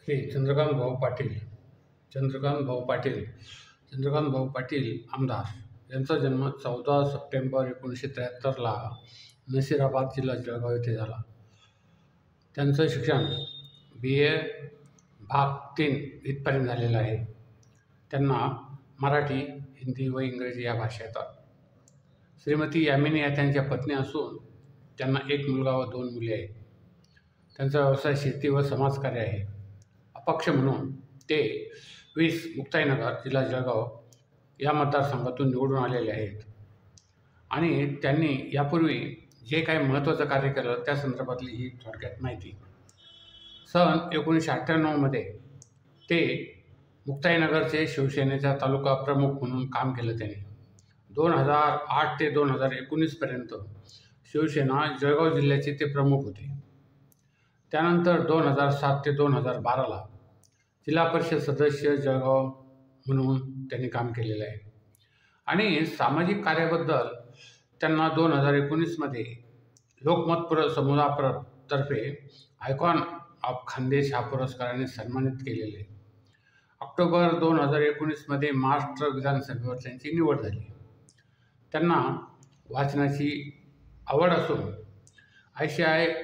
श्री चंद्रकांत भाऊ पाटील आमदार यांचा जन्म 14 सप्टेंबर 1973ला नशिराबाद जिल्हा जळगाव येथे झाला. त्यांचं शिक्षण BA भाग 3 इथपर्यंत झालेलं आहे. त्यांना मराठी, हिंदी व इंग्रजी या भाषा येतात. श्रीमती यामिनी या त्यांच्या पत्नी असून त्यांना एक मुलगा व 2 मुली आहेत. त्यांचा व्यवसाय शेती व समाजकार्य आहे. अपक्ष म्हणून ते 20 मुक्ताईनगर जिल्हा जळगाव या मतदारसंघातून निवडून आलेले आहेत आणि त्यांनी यापूर्वी जे काही महत्त्वाचं कार्य केलं त्या संदर्भातली ही थोडक्यात माहिती. सन 1998मध्ये ते मुक्ताईनगरचे शिवसेनेचा तालुका प्रमुख म्हणून काम केलं त्यांनी. 2008 ते 2019पर्यंत शिवसेना जळगाव जिल्ह्याचे ते प्रमुख होते. त्यानंतर 2007 ते 2012ला जिल्हा परिषद सदस्य जळगाव म्हणून त्यांनी काम केलेलं आहे आणि सामाजिक कार्याबद्दल त्यांना 2019मध्ये लोकमत समुदायातर्फे आयकॉन ऑफ खानदेश हा पुरस्काराने सन्मानित केलेले आहे. ऑक्टोबर 2019मध्ये महाराष्ट्र विधानसभेवर त्यांची निवड झाली. त्यांना वाचनाची आवड असून ICICI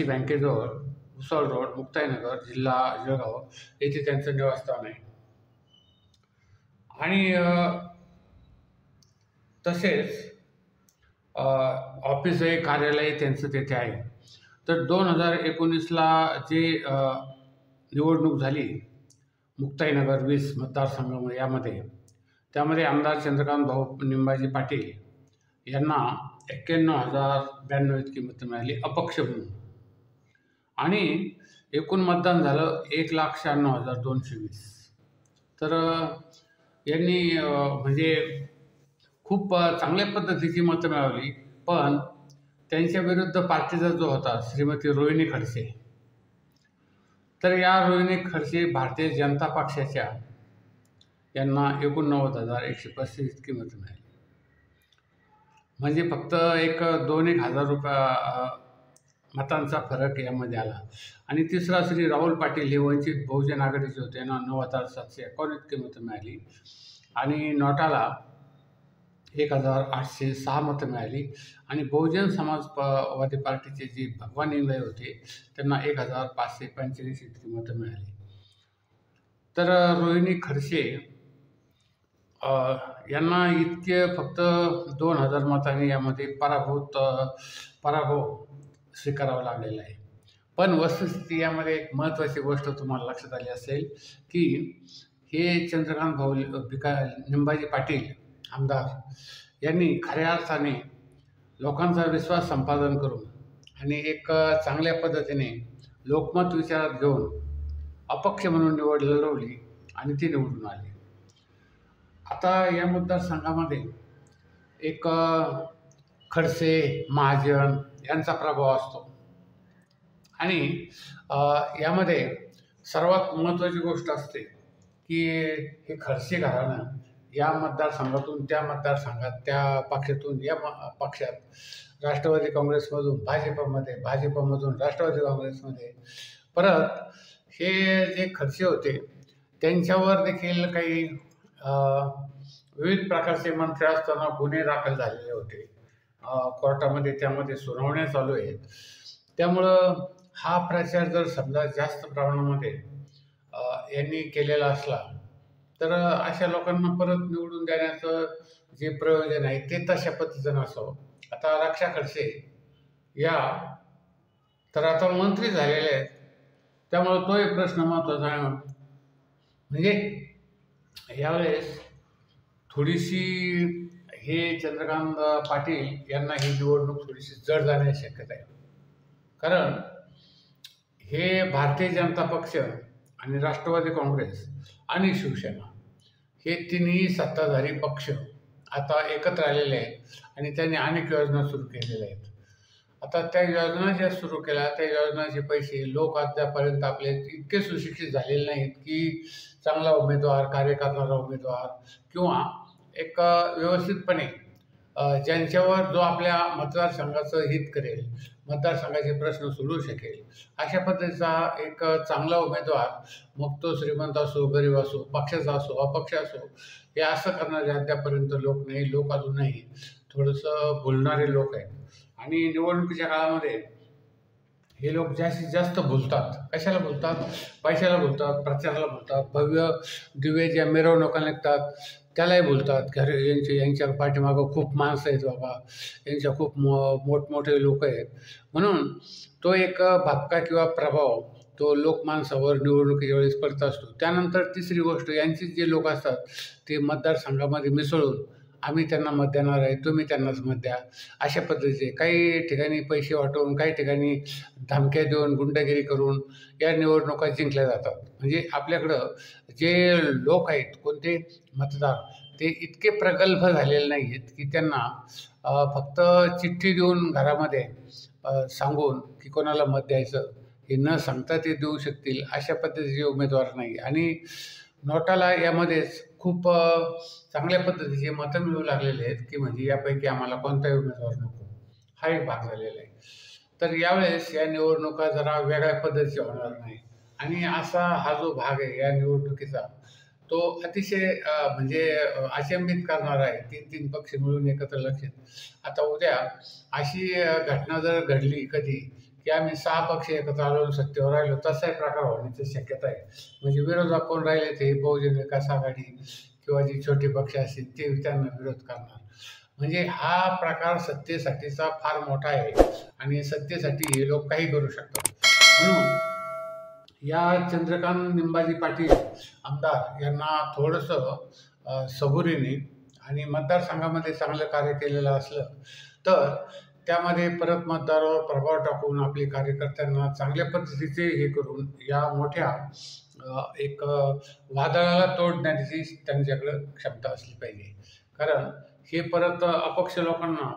बँकेजवळ उसळ रोड, मुक्ताईनगर, जिल्हा जळगाव येथे त्यांचं निवासस्थान आहे आणि तसेच ऑफिसही कार्यालय त्यांचं तेथे आहे. तर 2019ला जे निवडणूक झाली मुक्ताईनगर 20 मतदारसंघामध्ये त्यामध्ये आमदार चंद्रकांत भाऊ निंबाजी पाटील यांना 91,092 इतकी मतं मिळाली अपक्ष म्हणून आणि एकूण मतदान झालं 1,96,220. तर यांनी म्हणजे खूप चांगल्या पद्धतीची मतं मिळवली. पण त्यांच्या विरुद्ध पार्टीचा जो होता श्रीमती रोहिणी खडसे, तर या रोहिणी खडसे भारतीय जनता पक्षाच्या यांना 89,135 इतकी मतं मिळाली. म्हणजे फक्त 2-1 हजार मतांचा फरक यामध्ये आला. आणि तिसरा श्री राहुल पाटील हे वंचित बहुजन आघाडीचे होते, यांना 9,751 इतकी मतं मिळाली आणि नोटाला 1,806 मतं मिळाली आणि बहुजन समाजवादी पार्टीचे जे भगवान इंगळे होते त्यांना 1,545 इतकी मतं मिळाली. तर रोहिणी खडसे यांना इतके फक्त 2,000 मतांनी यामध्ये पराभव स्वीकारावा लागलेला आहे. पण वस्तुस्थिती यामध्ये एक महत्त्वाची गोष्ट तुम्हाला लक्षात आली असेल की हे चंद्रकांत भाऊ निंबाजी पाटील आमदार यांनी खऱ्या अर्थाने लोकांचा विश्वास संपादन करून आणि एक चांगल्या पद्धतीने लोकमत विचारात घेऊन अपक्ष म्हणून निवड लढवली आणि ती निवडून आली. आता या मतदारसंघामध्ये एक खडसे, महाजन यांचा प्रभाव असतो आणि यामध्ये सर्वात महत्त्वाची गोष्ट असते की हे खडसे घराणं या मतदारसंघातून त्या मतदारसंघात, त्या पक्षातून या पक्षात, राष्ट्रवादी काँग्रेसमधून भाजपमध्ये, भाजपमधून राष्ट्रवादी काँग्रेसमध्ये, परत हे जे खडसे होते त्यांच्यावर देखील काही विविध प्रकारचे मंत्री असताना गुन्हे दाखल झालेले होते कोर्टामध्ये. त्यामध्ये सुनावण्या चालू आहेत. त्यामुळं हा प्रचार जर समजा जास्त प्रमाणामध्ये यांनी केलेला असला तर अशा लोकांना परत निवडून देण्याचं जे प्रयोजन आहे ते तशा पद्धतीनं असावं. आता रक्षा खडसे या तर आता मंत्री झालेले आहेत, त्यामुळं तो एक प्रश्न महत्त्वाचा आहे. म्हणजे यावेळेस थोडीशी हे चंद्रकांत पाटील यांना ही निवडणूक थोडीशी जड जाण्याची शक्यता आहे. कारण हे भारतीय जनता पक्ष आणि राष्ट्रवादी काँग्रेस आणि शिवसेना हे तिन्ही सत्ताधारी पक्ष आता एकत्र आलेले आहेत आणि त्यांनी अनेक योजना सुरू केलेल्या आहेत. आता त्या योजना ज्या सुरू केल्या त्या योजनाचे पैसे लोक अद्यापर्यंत आपले इतके सुशिक्षित झालेले नाहीत की चांगला उमेदवार, कार्य करणारा उमेदवार किंवा एक व्यवस्थितपणे ज्यांच्यावर जो आपल्या मतदारसंघाचं हित करेल मतदारसंघाचे प्रश्न सोडवू शकेल अशा पद्धतीचा एक चांगला उमेदवार, मग तो श्रीमंत असो, गरीब असो, पक्षाचा असो, अपक्ष असो, हे असं करणारे अद्यापर्यंत लोक नाही. लोक अजूनही थोडंसं बोलणारे लोक आहेत आणि निवडणुकीच्या काळामध्ये हे लोक जास्तीत जास्त बोलतात. कशाला बोलतात? पैशाला बोलतात, प्रचाराला बोलतात, भव्य दिव्य ज्या मिरवणुका निघतात त्यालाही बोलतात. यांच्या पाठीमागं खूप माणसं आहेत बाबा, यांच्या खूप मोठमोठे लोक आहेत. म्हणून तो एक भपका किंवा प्रभाव तो लोकमानसावर निवडणुकीच्या वेळेस पडत असतो. त्यानंतर तिसरी गोष्ट, यांची जे लोक असतात ते मतदारसंघामध्ये मिसळून आम्ही त्यांना मत देणार आहे, तुम्ही त्यांनाच मत द्या, अशा पद्धतीचे काही ठिकाणी पैसे वाटून, काही ठिकाणी धमक्या देऊन, गुंडगिरी करून या निवडणुका जिंकल्या जातात. म्हणजे आपल्याकडं जे लोक आहेत, कोणते मतदार, ते इतके प्रगल्भ झालेले नाही आहेत की त्यांना फक्त चिठ्ठी देऊन घरामध्ये सांगून की कोणाला मत द्यायचं हे न सांगता ते देऊ शकतील अशा पद्धतीचे उमेदवार नाही. आणि नोटाला यामध्येच खूप चांगल्या पद्धतीचे मतं मिळू लागलेले आहेत की म्हणजे यापैकी आम्हाला कोणताही उमेदवार नको, हा एक भाग झालेला आहे. तर यावेळेस या निवडणुका जरा वेगळ्या पद्धतीच्या होणार नाही. आणि असा हा जो भाग आहे या निवडणुकीचा, तो अतिशय म्हणजे अचंबित करणारा आहे. 3 पक्ष मिळून एकत्र लढतील. आता उद्या अशी घटना जर घडली कधी की आम्ही 6 पक्ष एकत्र आलो सत्तेवर राहिलो, तसाही प्रकार होण्याची शक्यता आहे. म्हणजे विरोधक कोण राहिले ते बहुजन विकास आघाडी किंवा जी छोटे पक्ष असतील ते त्यांना विरोध करणार. म्हणजे हा प्रकार सत्तेसाठीचा फार मोठा आहे आणि सत्तेसाठी हे लोक काही करू शकतात. म्हणून या चंद्रकांत निंबाजी पाटील आमदार यांना थोडंसं सबुरीने आणि मतदारसंघामध्ये चांगलं कार्य केलेलं असलं तर त्यामध्ये परत मतदारावर प्रभाव टाकून आपले कार्यकर्त्यांना चांगल्या पद्धतीचे हे करून या मोठ्या एक वादळाला तोडण्याची त्यांच्याकडं क्षमता असली पाहिजे. कारण हे परत अपक्ष लोकांना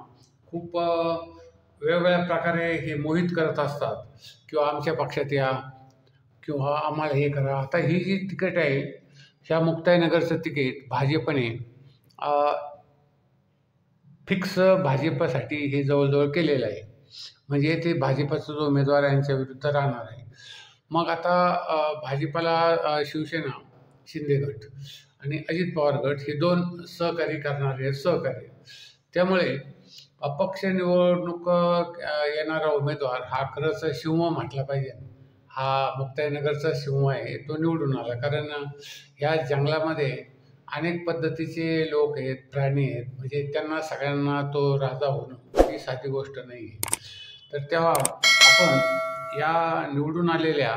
खूप वेगवेगळ्या प्रकारे हे मोहित करत असतात किंवा आमच्या पक्षात या किंवा आम्हाला हे करा. आता ही जी तिकीट आहे, ह्या मुक्ताईनगरचं तिकीट भाजपने फिक्स भाजपसाठी हे जवळजवळ केलेलं आहे. म्हणजे ते भाजपचा जो उमेदवार आहे यांच्या विरुद्ध राहणार आहे. मग आता भाजपला शिवसेना, शिंदे गट आणि अजित पवार गट हे 2 सहकारी करणारे आहेत, सहकारी. त्यामुळे अपक्ष निवडणूक येणारा उमेदवार हा खरंच सिंह म्हटला पाहिजे. हा मुक्ताईनगरचा सिंह आहे, तो निवडून आला. कारण ह्या जंगलामध्ये अनेक पद्धतीचे लोक आहेत, प्राणी आहेत. म्हणजे त्यांना सगळ्यांना तो राजा होणं ही साधी गोष्ट नाही आहे. तर तेव्हा आपण या निवडून आलेल्या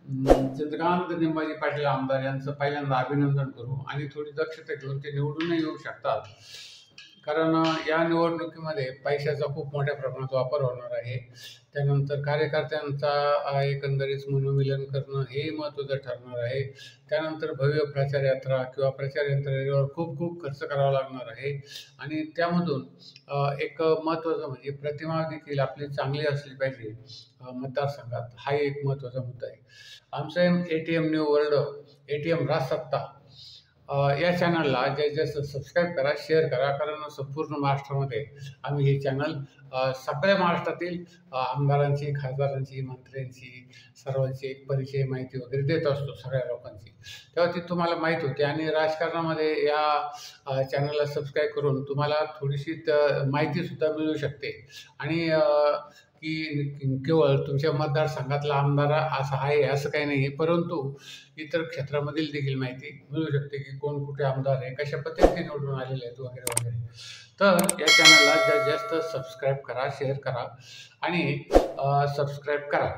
चंद्रकांत निंबाजी पाटील आमदार यांचं पहिल्यांदा अभिनंदन करू आणि थोडी दक्षता घेऊन ते निवडूनही येऊ शकतात. कारण या निवडणुकीमध्ये पैशाचा खूप मोठ्या प्रमाणात वापर होणार आहे. त्यानंतर कार्यकर्त्यांचा एकंदरीत मनोमिलन करणं हे महत्त्वाचं ठरणार आहे. त्यानंतर भव्य प्रचारयात्रा किंवा प्रचार यंत्रणेवर खूप खूप खर्च करावा लागणार आहे. आणि त्यामधून एक महत्त्वाचं म्हणजे प्रतिमा देखील आपली चांगली असली पाहिजे मतदारसंघात, हा एक महत्त्वाचा मुद्दा आहे. आमचं ATM न्यू वर्ल्ड, ATM राजसत्ता या चॅनलला जास्त सबस्क्राईब करा, शेअर करा. कारण संपूर्ण महाराष्ट्रामध्ये आम्ही हे चॅनल सगळ्या महाराष्ट्रातील आमदारांची, खासदारांची, मंत्र्यांची, सर्वांची एक परिचय, माहिती वगैरे देत असतो सगळ्या लोकांची. तेव्हा ती तुम्हाला माहीत होते. आणि राजकारणामध्ये या चॅनलला सबस्क्राईब करून तुम्हाला थोडीशी माहितीसुद्धा मिळू शकते. आणि की केवळ तुमच्या मतदारसंघातला आमदार असा आहे असं काही नाही आहे, परंतु इतर क्षेत्रामधील देखील माहिती मिळू शकते की कोण कुठे आमदार आहे, कशा पद्धतीने निवडून आलेले आहेत वगैरे वगैरे. तर या चॅनलला जास्त सबस्क्राईब करा, शेअर करा आणि सबस्क्राईब करा.